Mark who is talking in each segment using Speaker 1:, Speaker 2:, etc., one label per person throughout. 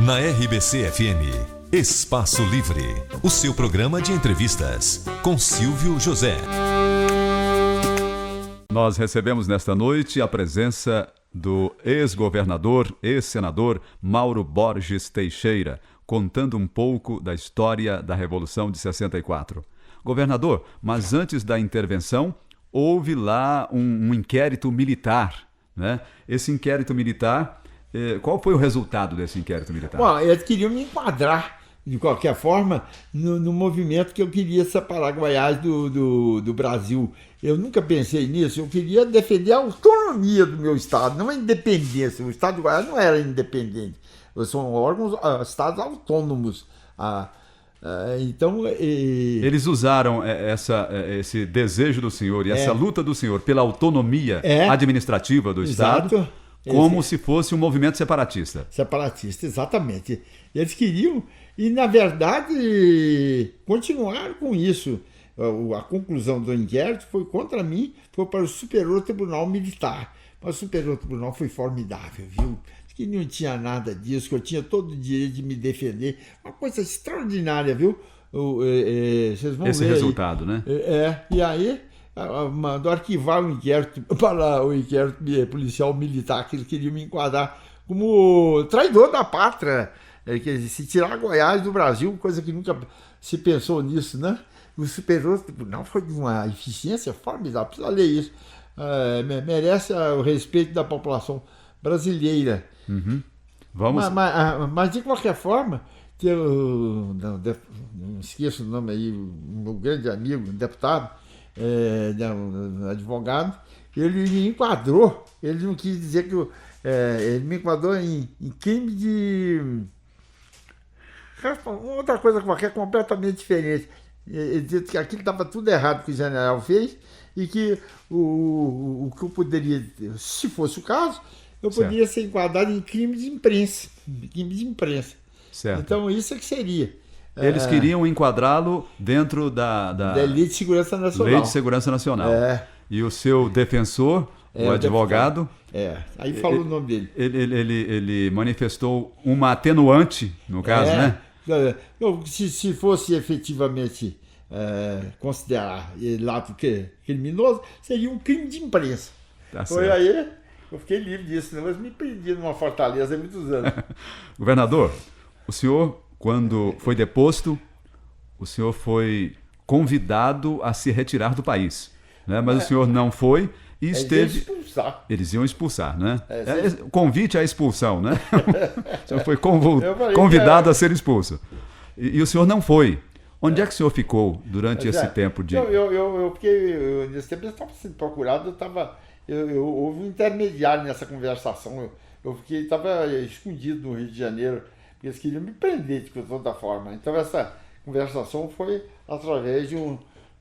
Speaker 1: Na RBC-FM, Espaço Livre, o seu programa de entrevistas, com Silvio José.
Speaker 2: Nós recebemos nesta noite a presença do ex-governador, ex-senador Mauro Borges Teixeira, contando um pouco da história da Revolução de 64. Governador, mas antes da intervenção, houve lá um inquérito militar, né? Esse inquérito militar, qual foi o resultado desse inquérito militar?
Speaker 3: Bom, eles queriam me enquadrar, de qualquer forma, no movimento que eu queria separar Goiás do Brasil. Eu nunca pensei nisso, eu queria defender a autonomia do meu estado, não a independência. O estado de Goiás não era independente, são órgãos, estados autônomos. Então,
Speaker 2: eles usaram esse desejo do senhor e essa luta do senhor pela autonomia administrativa do Estado como se fosse um movimento separatista.
Speaker 3: Separatista, exatamente. Eles queriam, e na verdade, continuaram com isso. A conclusão do inquérito foi contra mim, foi para o Superior Tribunal Militar. Mas o Superior Tribunal foi formidável, viu? Que não tinha nada disso, que eu tinha todo o direito de me defender. Uma coisa extraordinária, viu? Vocês vão ver
Speaker 2: esse resultado, né?
Speaker 3: E aí mandou arquivar o inquérito para o inquérito policial militar, que eles queriam me enquadrar como traidor da pátria, que se tirar Goiás do Brasil, coisa que nunca se pensou nisso, né? O Superior Tribunal foi de uma eficiência formidável, precisa ler isso. Merece o respeito da população brasileira.
Speaker 2: Uhum. Vamos.
Speaker 3: Mas de qualquer forma, não esqueço o nome aí, um meu grande amigo, um deputado, um advogado, ele me enquadrou, ele não quis dizer que ele me enquadrou em crime de outra coisa qualquer, completamente diferente. Ele disse que aquilo estava tudo errado que o general fez e que o que eu poderia, se fosse o caso, eu poderia ser enquadrado em crime de imprensa.
Speaker 2: Certo.
Speaker 3: Então, isso é que seria.
Speaker 2: Eles queriam enquadrá-lo dentro da
Speaker 3: Lei de Segurança Nacional.
Speaker 2: Lei de Segurança Nacional. E o seu defensor, o advogado...
Speaker 3: aí falou o nome dele.
Speaker 2: Ele manifestou uma atenuante, no caso, né?
Speaker 3: Se fosse efetivamente considerar ele ato criminoso, seria um crime de imprensa.
Speaker 2: Tá
Speaker 3: Foi
Speaker 2: certo.
Speaker 3: aí... Eu fiquei livre disso, mas me prendi numa fortaleza há muitos anos.
Speaker 2: Governador, o senhor, quando foi deposto, o senhor foi convidado a se retirar do país, né? Mas o senhor não foi e esteve... Eles iam expulsar, né? Convite à expulsão, né? O senhor foi convidado a ser expulso. E o senhor não foi. Onde é que o senhor ficou durante esse tempo de...
Speaker 3: Eu fiquei... Nesse tempo eu estava sendo procurado, houve um intermediário nessa conversação. Eu estava escondido no Rio de Janeiro, porque eles queriam me prender de toda forma. Então essa conversação foi através de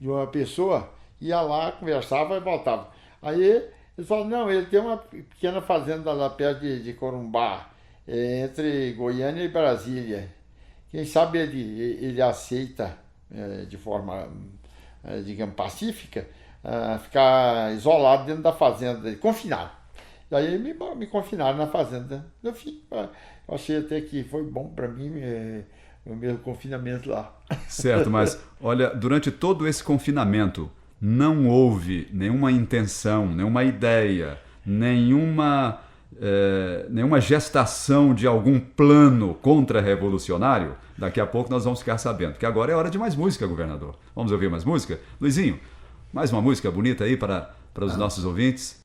Speaker 3: uma pessoa, ia lá, conversava e voltava. Aí eles falaram, não, ele tem uma pequena fazenda lá perto de Corumbá, entre Goiânia e Brasília. Quem sabe ele aceita de forma, digamos, pacífica, ficar isolado dentro da fazenda, confinado. Daí me confinaram na fazenda. No fim, eu achei até que foi bom para mim o meu confinamento lá.
Speaker 2: Certo, mas olha, durante todo esse confinamento não houve nenhuma intenção, nenhuma ideia, nenhuma gestação de algum plano contra-revolucionário? Daqui a pouco nós vamos ficar sabendo, porque agora é hora de mais música, governador. Vamos ouvir mais música? Luizinho, mais uma música bonita aí para os nossos ouvintes.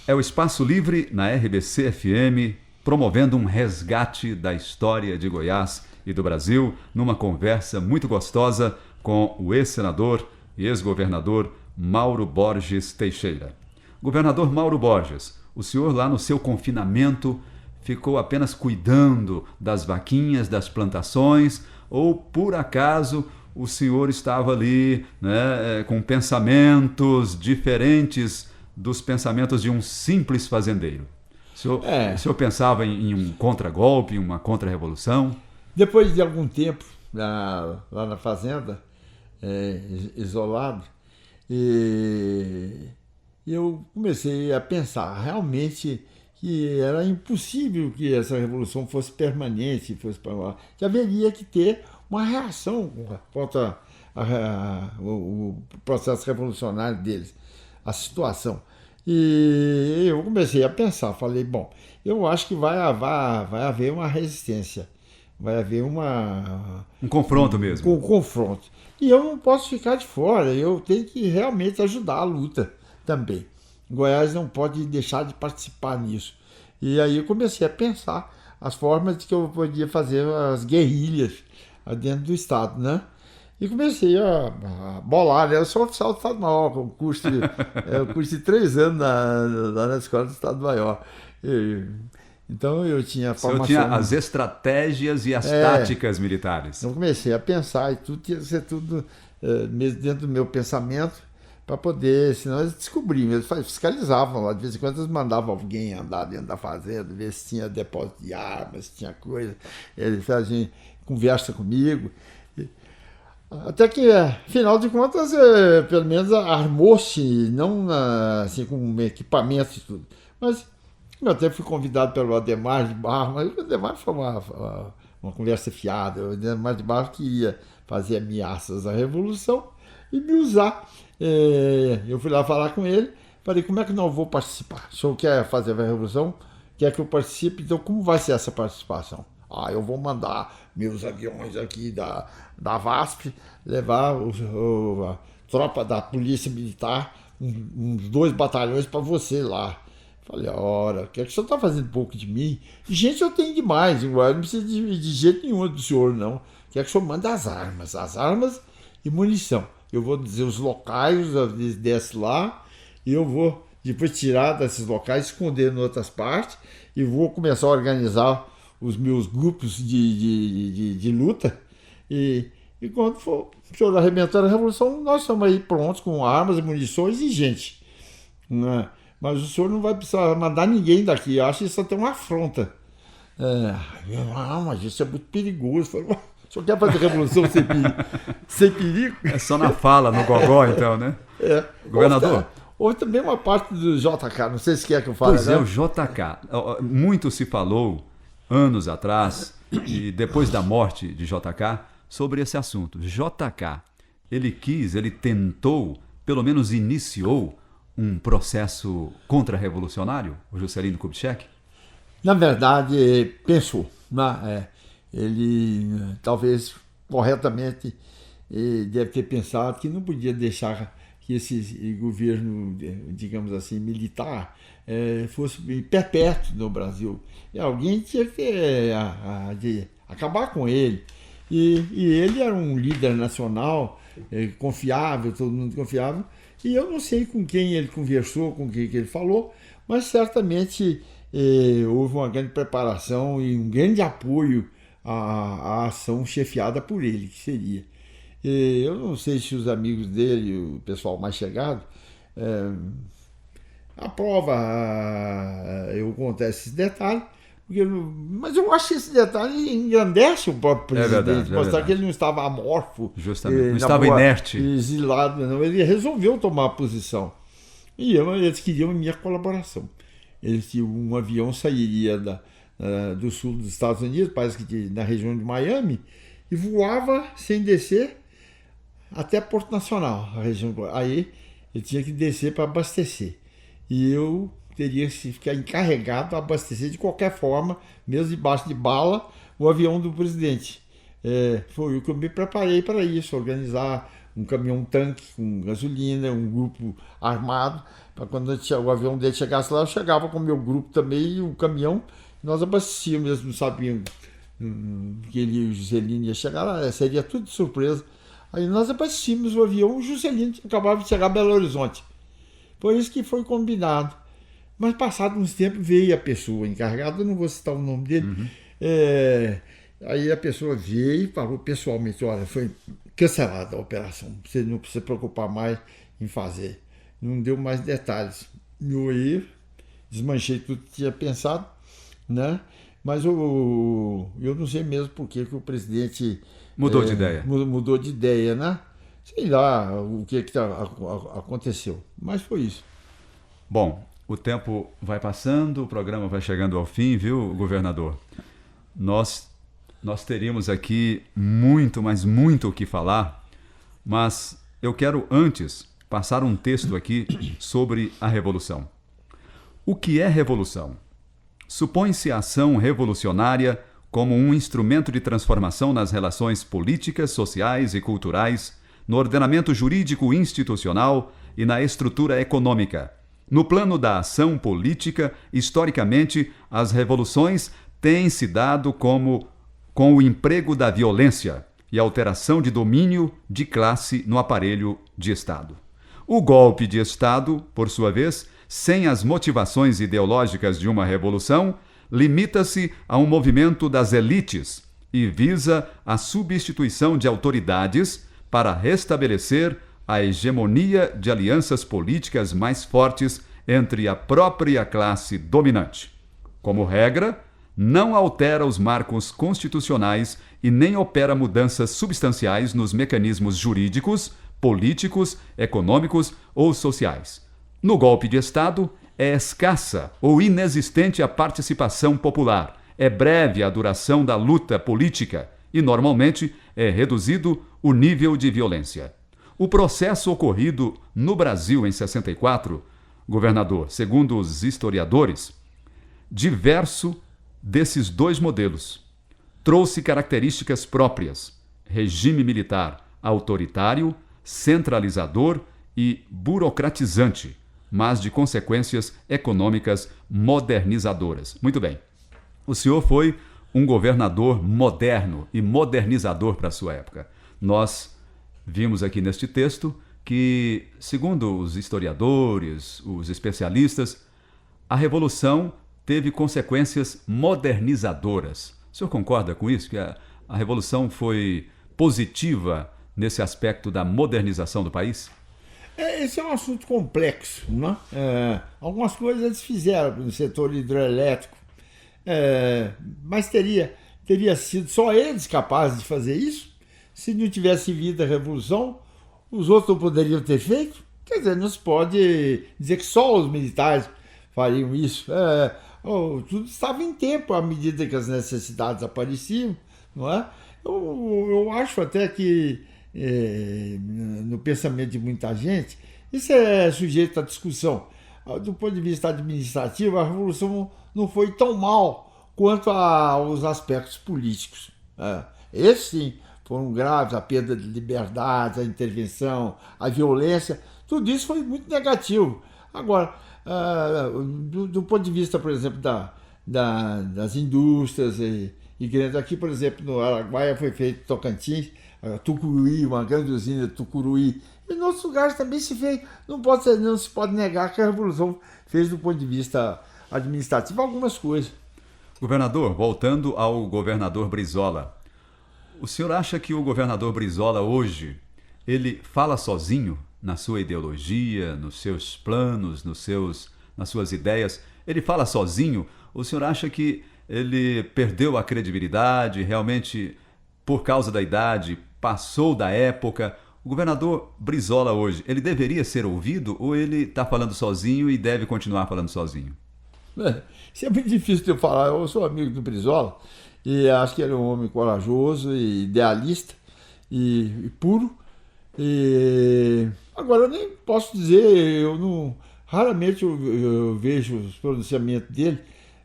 Speaker 2: É o Espaço Livre na RBC FM, promovendo um resgate da história de Goiás e do Brasil, numa conversa muito gostosa com o ex-senador e ex-governador Mauro Borges Teixeira. Governador Mauro Borges, o senhor lá no seu confinamento ficou apenas cuidando das vaquinhas, das plantações, ou por acaso o senhor estava ali, né, com pensamentos diferentes dos pensamentos de um simples fazendeiro? O senhor pensava em um contragolpe, em uma contra-revolução?
Speaker 3: Depois de algum tempo lá na fazenda, isolado, eu comecei a pensar realmente que era impossível que essa revolução fosse permanente, que haveria que ter uma reação contra o processo revolucionário deles, a situação. E eu comecei a pensar, falei, bom, eu acho que vai haver uma resistência, vai haver
Speaker 2: um confronto mesmo.
Speaker 3: Um confronto. E eu não posso ficar de fora, eu tenho que realmente ajudar a luta também. Goiás não pode deixar de participar nisso. E aí eu comecei a pensar as formas de que eu podia fazer as guerrilhas dentro do Estado, né? E comecei a bolar, né? Eu sou oficial do Estado-Maior, com curso de 3 anos lá na Escola do Estado-Maior. Então eu tinha formação...
Speaker 2: O senhor tinha as estratégias e as táticas militares.
Speaker 3: Eu comecei a pensar e tudo tinha que ser tudo mesmo dentro do meu pensamento, para poder, senão eles descobriam, eles fiscalizavam lá, de vez em quando eles mandavam alguém andar dentro da fazenda, ver se tinha depósito de armas, se tinha coisa, eles faziam conversa comigo, até que, afinal de contas, pelo menos armou-se, não assim com equipamento e tudo, mas eu até fui convidado pelo Adhemar de Barros, mas o Adhemar foi uma conversa fiada, o Adhemar de Barros que ia fazer ameaças à Revolução e me usar. Eu fui lá falar com ele, falei, como é que não vou participar? O senhor quer fazer a revolução? Quer que eu participe? Então como vai ser essa participação? Eu vou mandar meus aviões aqui da VASP, levar a tropa da Polícia Militar, uns 2 batalhões para você lá. Falei, ora, quer que o senhor está fazendo pouco de mim? Gente, eu tenho demais, eu não preciso de jeito nenhum do senhor, não. Quer que o senhor mande as armas e munição. Eu vou dizer os locais, desce lá, e eu vou depois tirar desses locais, esconder em outras partes, e vou começar a organizar os meus grupos de luta. E quando for o senhor arrebentar a revolução, nós estamos aí prontos com armas, munições e gente. Né? Mas o senhor não vai precisar mandar ninguém daqui, eu acho isso até uma afronta. Mas isso é muito perigoso. Falei, o senhor quer fazer revolução sem perigo?
Speaker 2: É só na fala, no gogó, então, né? Governador.
Speaker 3: Houve também uma parte do JK, não sei se quer que eu fale.
Speaker 2: Pois o JK. Muito se falou, anos atrás, e depois da morte de JK, sobre esse assunto. JK, ele tentou, pelo menos iniciou, um processo contra-revolucionário, o Juscelino Kubitschek?
Speaker 3: Na verdade, pensou, né? Ele talvez corretamente deve ter pensado que não podia deixar que esse governo, digamos assim, militar fosse perpétuo no Brasil. E alguém tinha que acabar com ele. E ele era um líder nacional, confiável, todo mundo confiável, e eu não sei com quem ele conversou, com quem que ele falou, mas certamente houve uma grande preparação e um grande apoio à ação chefiada por ele, que seria. Eu não sei se os amigos dele, o pessoal mais chegado, aprova eu contar esses detalhes, mas eu acho que esse detalhe engrandece o próprio presidente, mostrar que ele não estava amorfo,
Speaker 2: justamente, não estava inerte,
Speaker 3: exilado, não. Ele resolveu tomar a posição. E eles queriam a minha colaboração. Um avião sairia do sul dos Estados Unidos, parece que na região de Miami, e voava sem descer até Porto Nacional, a região. Aí ele tinha que descer para abastecer. E eu teria que ficar encarregado de abastecer de qualquer forma, mesmo debaixo de bala, o avião do presidente. Foi o que eu me preparei para isso, organizar um caminhão-tanque com gasolina, um grupo armado, para quando o avião dele chegasse lá, eu chegava com o meu grupo também e o caminhão, nós abastecíamos, eles não sabiam que ele e o Juscelino ia chegar lá, seria tudo de surpresa. Aí nós abastecíamos o avião, o Juscelino acabava de chegar a Belo Horizonte. Foi isso que foi combinado. Mas passado uns tempos veio a pessoa encarregada, eu não vou citar o nome dele, aí a pessoa veio e falou pessoalmente, olha, foi cancelada a operação, você não precisa se preocupar mais em fazer. Não deu mais detalhes. Eu aí desmanchei tudo que tinha pensado, né? Mas eu não sei mesmo por que o presidente
Speaker 2: mudou de ideia.
Speaker 3: Mudou de ideia, né? Sei lá o que aconteceu, mas foi isso.
Speaker 2: Bom, o tempo vai passando, o programa vai chegando ao fim, viu, governador? Nós teríamos aqui muito, mas muito o que falar, mas eu quero antes passar um texto aqui sobre a revolução. O que é revolução? Supõe-se a ação revolucionária como um instrumento de transformação nas relações políticas, sociais e culturais, no ordenamento jurídico institucional e na estrutura econômica. No plano da ação política, historicamente, as revoluções têm se dado com o emprego da violência e alteração de domínio de classe no aparelho de Estado. O golpe de Estado, por sua vez, sem as motivações ideológicas de uma revolução, limita-se a um movimento das elites e visa a substituição de autoridades para restabelecer a hegemonia de alianças políticas mais fortes entre a própria classe dominante. Como regra, não altera os marcos constitucionais e nem opera mudanças substanciais nos mecanismos jurídicos, políticos, econômicos ou sociais. No golpe de Estado, é escassa ou inexistente a participação popular, é breve a duração da luta política e, normalmente, é reduzido o nível de violência. O processo ocorrido no Brasil em 64, governador, segundo os historiadores, diverso desses dois modelos, trouxe características próprias: regime militar autoritário, centralizador e burocratizante, mas de consequências econômicas modernizadoras. Muito bem. O senhor foi um governador moderno e modernizador para a sua época. Nós vimos aqui neste texto que, segundo os historiadores, os especialistas, a Revolução teve consequências modernizadoras. O senhor concorda com isso? Que a Revolução foi positiva nesse aspecto da modernização do país?
Speaker 3: Esse é um assunto complexo, né? Algumas coisas eles fizeram no setor hidroelétrico, mas teria sido só eles capazes de fazer isso? Se não tivesse vindo a Revolução, os outros não poderiam ter feito? Quer dizer, não se pode dizer que só os militares fariam isso. Tudo estava em tempo à medida que as necessidades apareciam, não é? Eu acho até que no pensamento de muita gente, isso é sujeito à discussão. Do ponto de vista administrativo, a Revolução não foi tão mal quanto aos aspectos políticos. Esses sim foram graves, a perda de liberdade, a intervenção, a violência, tudo isso foi muito negativo. Agora, do ponto de vista, por exemplo, das indústrias e grandes, aqui, por exemplo, no Araguaia foi feito Tocantins, Tucuruí, uma grande usina de Tucuruí. E em outros lugares também se fez. Não se pode negar que a Revolução fez, do ponto de vista administrativo, algumas coisas.
Speaker 2: Governador, voltando ao governador Brizola, o senhor acha que o governador Brizola hoje, ele fala sozinho na sua ideologia, nos seus planos, nas suas ideias? Ele fala sozinho? O senhor acha que ele perdeu a credibilidade, realmente, por causa da idade, passou da época? O governador Brizola hoje, ele deveria ser ouvido ou ele está falando sozinho e deve continuar falando sozinho?
Speaker 3: Isso é muito difícil de eu falar. Eu sou amigo do Brizola e acho que ele é um homem corajoso e idealista e puro. Agora, eu nem posso dizer, raramente eu vejo os pronunciamentos dele,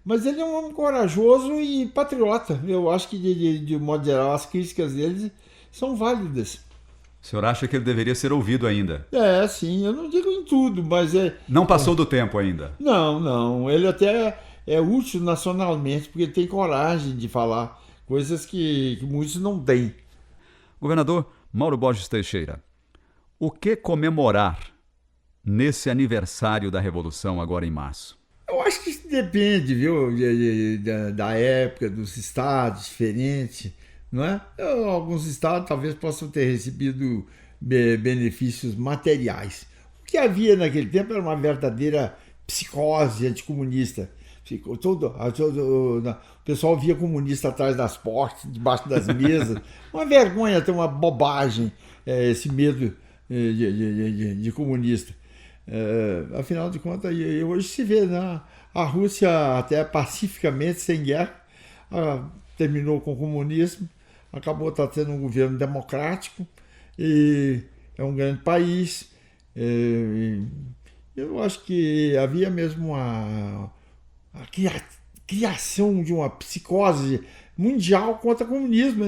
Speaker 3: mas ele é um homem corajoso e patriota. Eu acho que, de modo geral, as críticas dele são válidas.
Speaker 2: O senhor acha que ele deveria ser ouvido ainda?
Speaker 3: Sim, eu não digo em tudo, mas
Speaker 2: Não passou do tempo ainda?
Speaker 3: Não, ele até é útil nacionalmente, porque ele tem coragem de falar coisas que muitos não têm.
Speaker 2: Governador Mauro Borges Teixeira, o que comemorar nesse aniversário da Revolução agora em março?
Speaker 3: Eu acho que isso depende, viu, da época, dos estados diferentes, não é? Alguns estados talvez possam ter recebido benefícios materiais. O que havia naquele tempo era uma verdadeira psicose anticomunista. O pessoal via comunista atrás das portas, debaixo das mesas. Uma vergonha, ter uma bobagem, esse medo de comunista. Afinal de contas, hoje se vê, né? A Rússia até pacificamente, sem guerra, terminou com o comunismo, acabou tendo um governo democrático e é um grande país. Eu acho que havia mesmo a criação de uma psicose mundial contra o comunismo,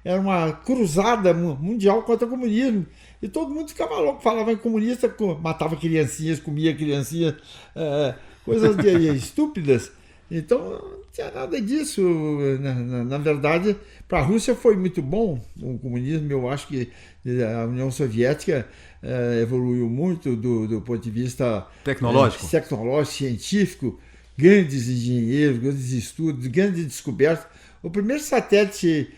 Speaker 3: era uma cruzada mundial contra o comunismo. E todo mundo ficava louco, falava em comunista, matava criancinhas, comia criancinhas, coisas estúpidas. Então, não tinha nada disso. Na verdade, para a Rússia foi muito bom o comunismo. Eu acho que a União Soviética evoluiu muito do ponto de vista
Speaker 2: tecnológico,
Speaker 3: científico, grandes engenheiros, grandes estudos, grandes descobertas. O primeiro satélite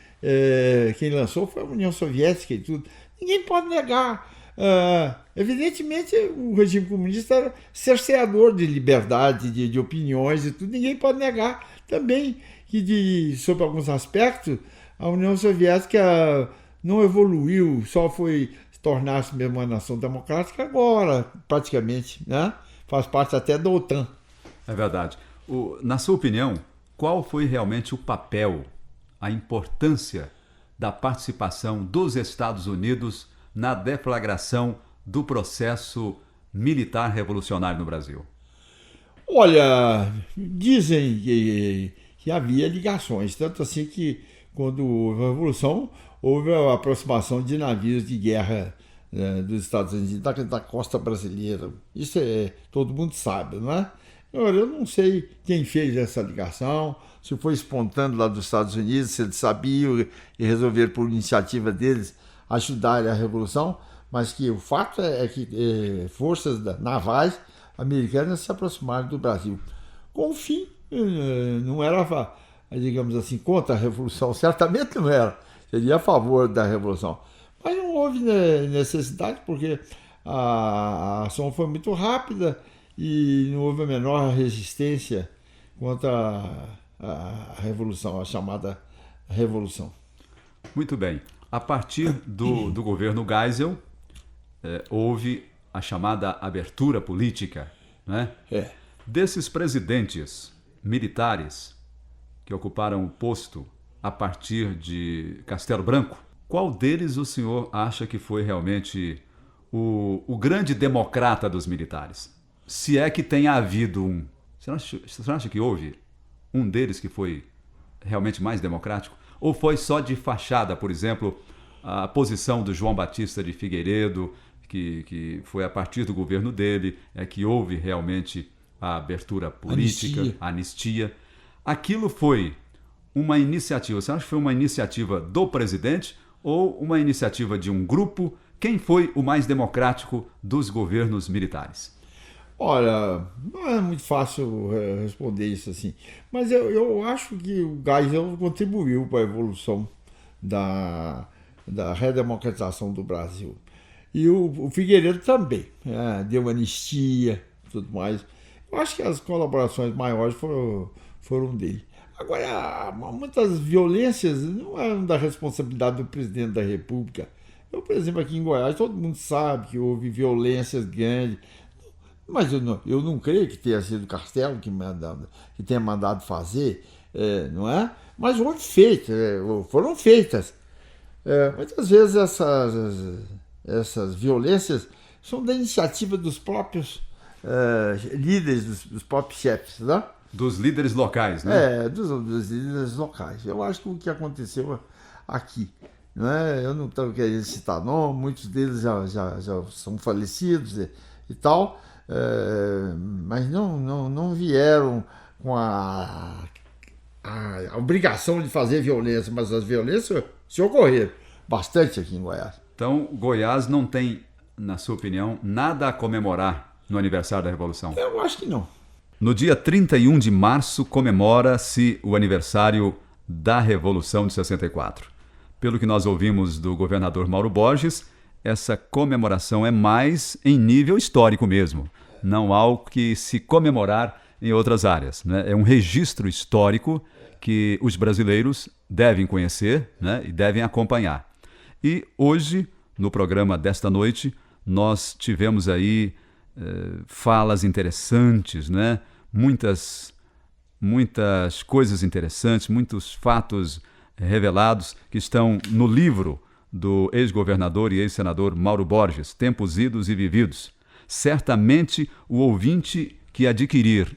Speaker 3: quem lançou foi a União Soviética e tudo. Ninguém pode negar. Evidentemente, o regime comunista era cerceador de liberdade, de opiniões e tudo. Ninguém pode negar também que, sob alguns aspectos, a União Soviética não evoluiu, só foi tornar-se mesmo uma nação democrática agora, praticamente, né? Faz parte até da OTAN.
Speaker 2: É verdade. Na sua opinião, qual foi realmente o papel, a importância da participação dos Estados Unidos na deflagração do processo militar revolucionário no Brasil?
Speaker 3: Olha, dizem que havia ligações, tanto assim que quando houve a Revolução, houve a aproximação de navios de guerra dos Estados Unidos, da costa brasileira. Isso todo mundo sabe, não é? Eu não sei quem fez essa ligação, se foi espontâneo lá dos Estados Unidos, se eles sabiam e resolveram, por iniciativa deles, ajudar a Revolução, mas que o fato é que forças navais americanas se aproximaram do Brasil. Com o fim, não era, digamos assim, contra a Revolução, certamente não era, seria a favor da Revolução. Mas não houve necessidade, porque a ação foi muito rápida e não houve a menor resistência contra a Revolução, a chamada Revolução.
Speaker 2: Muito bem. A partir do governo Geisel, houve a chamada abertura política, né? Desses presidentes militares que ocuparam o posto a partir de Castelo Branco, qual deles o senhor acha que foi realmente o grande democrata dos militares? Se é que tenha havido um. Você acha que houve um deles que foi realmente mais democrático? Ou foi só de fachada, por exemplo, a posição do João Batista de Figueiredo, que foi a partir do governo dele, que houve realmente a abertura política, a anistia. Aquilo foi uma iniciativa, você acha que foi uma iniciativa do presidente ou uma iniciativa de um grupo? Quem foi o mais democrático dos governos militares?
Speaker 3: Olha, não é muito fácil responder isso assim, mas eu acho que o Geisel contribuiu para a evolução da redemocratização do Brasil. E o Figueiredo também, deu anistia e tudo mais. Eu acho que as colaborações maiores foram dele. Agora, muitas violências não eram da responsabilidade do presidente da República. Eu, por exemplo, aqui em Goiás, todo mundo sabe que houve violências grandes, mas eu não creio que tenha sido o Castelo que tenha mandado fazer, não é? Mas foram feitas. Muitas vezes essas violências são da iniciativa dos próprios líderes, dos próprios chefes, né?
Speaker 2: Dos líderes locais, né?
Speaker 3: Dos líderes locais. Eu acho que o que aconteceu aqui, não é? Eu não estou querendo citar nome, muitos deles já são falecidos e tal, mas não vieram com a obrigação de fazer violência, mas as violências se ocorreram bastante aqui em Goiás.
Speaker 2: Então, Goiás não tem, na sua opinião, nada a comemorar no aniversário da Revolução?
Speaker 3: Eu acho que não.
Speaker 2: No dia 31 de março comemora-se o aniversário da Revolução de 64. Pelo que nós ouvimos do governador Mauro Borges, essa comemoração é mais em nível histórico mesmo, não há o que se comemorar em outras áreas, né? É um registro histórico que os brasileiros devem conhecer, né, e devem acompanhar. E hoje, no programa desta noite, nós tivemos aí falas interessantes, né? Muitas coisas interessantes, muitos fatos revelados que estão no livro do ex-governador e ex-senador Mauro Borges, Tempos Idos e Vividos. Certamente o ouvinte que adquirir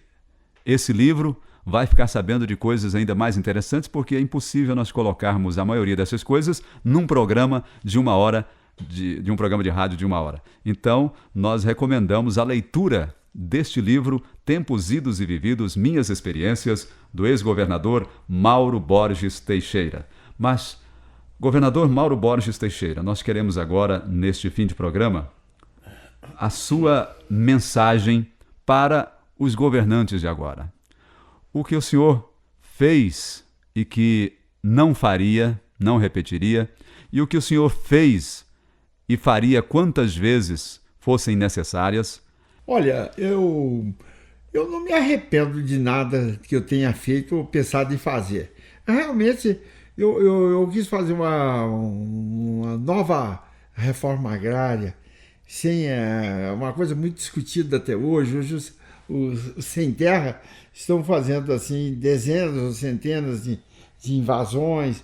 Speaker 2: esse livro vai ficar sabendo de coisas ainda mais interessantes, porque é impossível nós colocarmos a maioria dessas coisas num programa de 1 hora, de um programa de rádio de 1 hora. Então, nós recomendamos a leitura deste livro, Tempos Idos e Vividos, Minhas Experiências, do ex-governador Mauro Borges Teixeira. Mas, governador Mauro Borges Teixeira, nós queremos agora, neste fim de programa, a sua mensagem para os governantes de agora. O que o senhor fez e que não faria, não repetiria, e o que o senhor fez e faria quantas vezes fossem necessárias.
Speaker 3: Olha, eu não me arrependo de nada que eu tenha feito ou pensado em fazer. Realmente, eu quis fazer uma nova reforma agrária, sem uma coisa muito discutida até hoje. Hoje os sem terra estão fazendo assim dezenas ou centenas de invasões.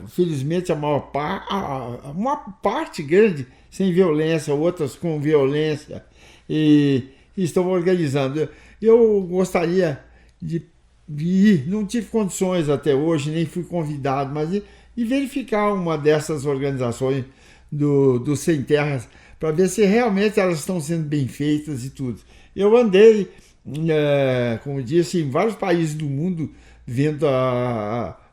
Speaker 3: Felizmente uma parte grande sem violência, outras com violência, e estão organizando. Eu gostaria de ir, não tive condições até hoje, nem fui convidado, mas de verificar uma dessas organizações do Sem Terras, para ver se realmente elas estão sendo bem feitas e tudo. Eu andei, como disse, em vários países do mundo, vendo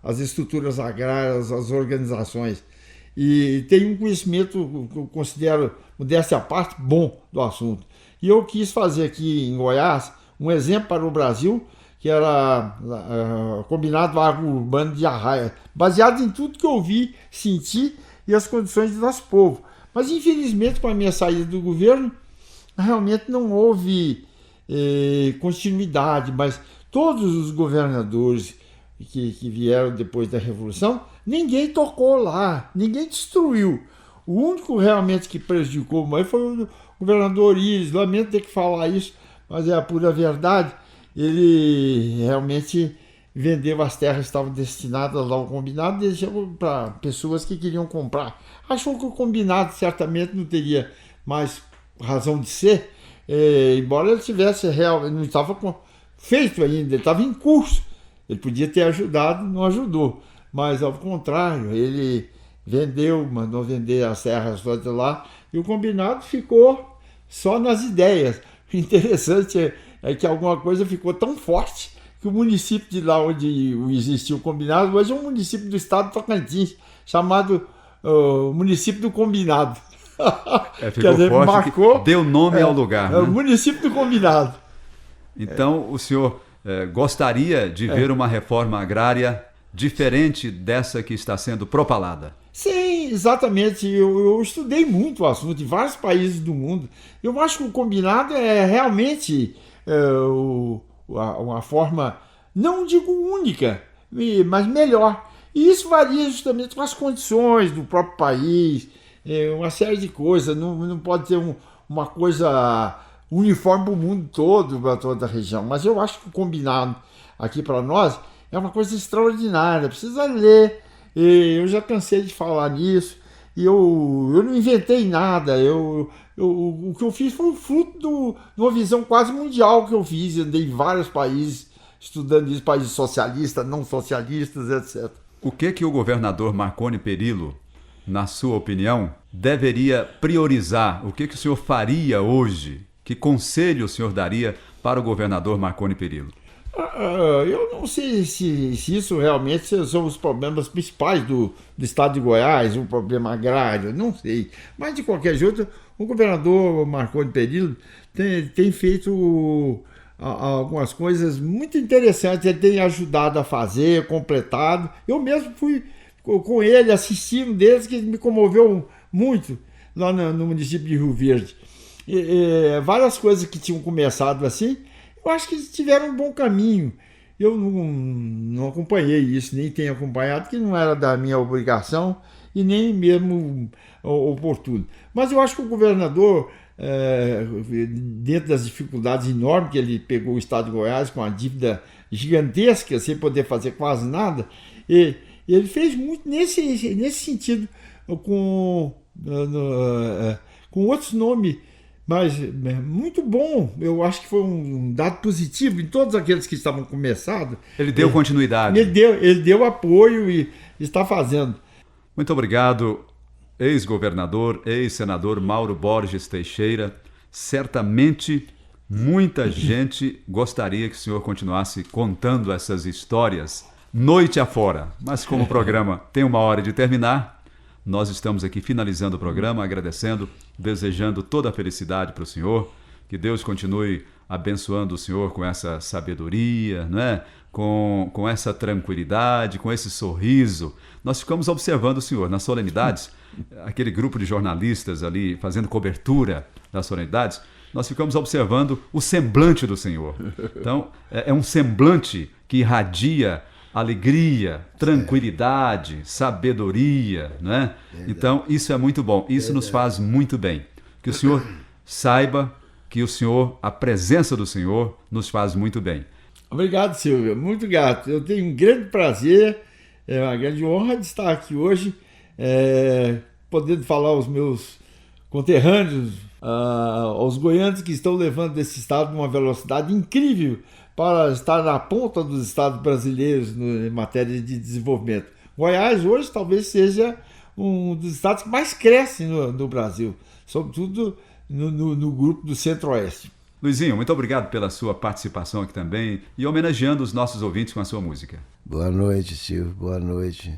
Speaker 3: as estruturas agrárias, as organizações, e tenho um conhecimento que eu considero, modéstia à parte, bom do assunto. E eu quis fazer aqui em Goiás um exemplo para o Brasil, que era Combinado Agro-Urbano de Arraia, baseado em tudo que eu vi, senti e as condições do nosso povo. Mas, infelizmente, com a minha saída do governo, realmente não houve continuidade, mas todos os governadores que vieram depois da Revolução, ninguém tocou lá, ninguém destruiu. O único realmente que prejudicou mais foi o governador Íris. Lamento ter que falar isso, mas é a pura verdade. Ele realmente vendeu as terras que estavam destinadas ao combinado e deixou para pessoas que queriam comprar. Achou que o combinado certamente não teria mais razão de ser, embora ele tivesse realmente, não estava feito ainda, ele estava em curso. Ele podia ter ajudado, não ajudou, mas ao contrário, ele mandou vender as terras todas lá, e o combinado ficou só nas ideias. O interessante é que alguma coisa ficou tão forte que o município de lá onde existiu o combinado, hoje é um município do estado de Tocantins, chamado município do Combinado.
Speaker 2: Ficou dizer, forte, marcou, deu nome ao lugar.
Speaker 3: Né? O município do Combinado.
Speaker 2: Então, o senhor gostaria de ver uma reforma agrária diferente dessa que está sendo propalada?
Speaker 3: Sim, exatamente. Eu estudei muito o assunto em vários países do mundo. Eu acho que o combinado é realmente uma forma, não digo única, mas melhor. E isso varia justamente com as condições do próprio país, uma série de coisas. Não pode ter uma coisa uniforme para o mundo todo, para toda a região. Mas eu acho que o combinado aqui para nós é uma coisa extraordinária. Precisa ler. Eu já cansei de falar nisso. E eu não inventei nada. O que eu fiz foi o fruto de uma visão quase mundial que eu fiz. Eu andei em vários países, estudando isso, países socialistas, não socialistas, etc.
Speaker 2: O que o governador Marconi Perillo na sua opinião, deveria priorizar? O que o senhor faria hoje? Que conselho o senhor daria para o governador Marconi Perillo?
Speaker 3: Eu não sei se isso realmente são os problemas principais do estado de Goiás, o problema agrário, não sei. Mas, de qualquer jeito, o governador Marconi Perillo tem feito algumas coisas muito interessantes, ele tem ajudado a fazer, completado. Eu mesmo fui com ele, assistindo deles, que me comoveu muito lá no município de Rio Verde. Várias coisas que tinham começado assim, eu acho que tiveram um bom caminho. Eu não acompanhei isso, nem tenho acompanhado, que não era da minha obrigação e nem mesmo oportuno. Mas eu acho que o governador, dentro das dificuldades enormes que ele pegou o estado de Goiás, com uma dívida gigantesca, sem poder fazer quase nada, ele fez muito nesse sentido, com outros nomes. Mas muito bom, eu acho que foi um dado positivo em todos aqueles que estavam começados.
Speaker 2: Ele deu continuidade.
Speaker 3: Ele deu apoio e está fazendo.
Speaker 2: Muito obrigado, ex-governador, ex-senador Mauro Borges Teixeira. Certamente muita gente gostaria que o senhor continuasse contando essas histórias noite afora. Mas como o programa tem uma hora de terminar, nós estamos aqui finalizando o programa, agradecendo, desejando toda a felicidade para o senhor, que Deus continue abençoando o senhor com essa sabedoria, né? com essa tranquilidade, com esse sorriso. Nós ficamos observando o senhor nas solenidades, aquele grupo de jornalistas ali fazendo cobertura das solenidades, nós ficamos observando o semblante do senhor. Então, é um semblante que irradia alegria, tranquilidade, sabedoria, né? Então, isso é muito bom, isso nos faz muito bem. Que o senhor saiba que a presença do senhor nos faz muito bem.
Speaker 3: Obrigado, Silvio, muito grato. Eu tenho um grande prazer, uma grande honra de estar aqui hoje, podendo falar aos meus conterrâneos, aos goianos que estão levando esse estado numa velocidade incrível, para estar na ponta dos estados brasileiros em matéria de desenvolvimento. Goiás hoje talvez seja um dos estados que mais cresce no Brasil, sobretudo no grupo do Centro-Oeste.
Speaker 2: Luizinho, muito obrigado pela sua participação aqui também e homenageando os nossos ouvintes com a sua música.
Speaker 4: Boa noite, Silvio, boa noite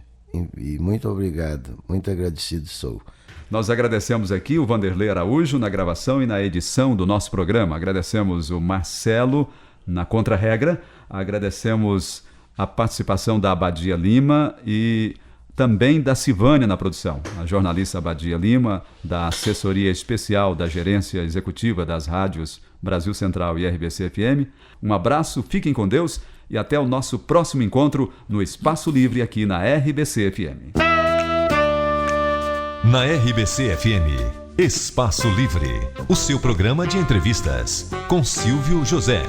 Speaker 4: e muito obrigado, muito agradecido sou.
Speaker 2: Nós agradecemos aqui o Vanderlei Araújo na gravação e na edição do nosso programa. Agradecemos o Marcelo na Contra-Regra, agradecemos a participação da Abadia Lima e também da Silvânia na produção, a jornalista Abadia Lima, da assessoria especial da gerência executiva das rádios Brasil Central e RBC FM. Um abraço, fiquem com Deus e até o nosso próximo encontro no Espaço Livre aqui na RBC FM.
Speaker 1: Na RBC FM, Espaço Livre, o seu programa de entrevistas com Silvio José.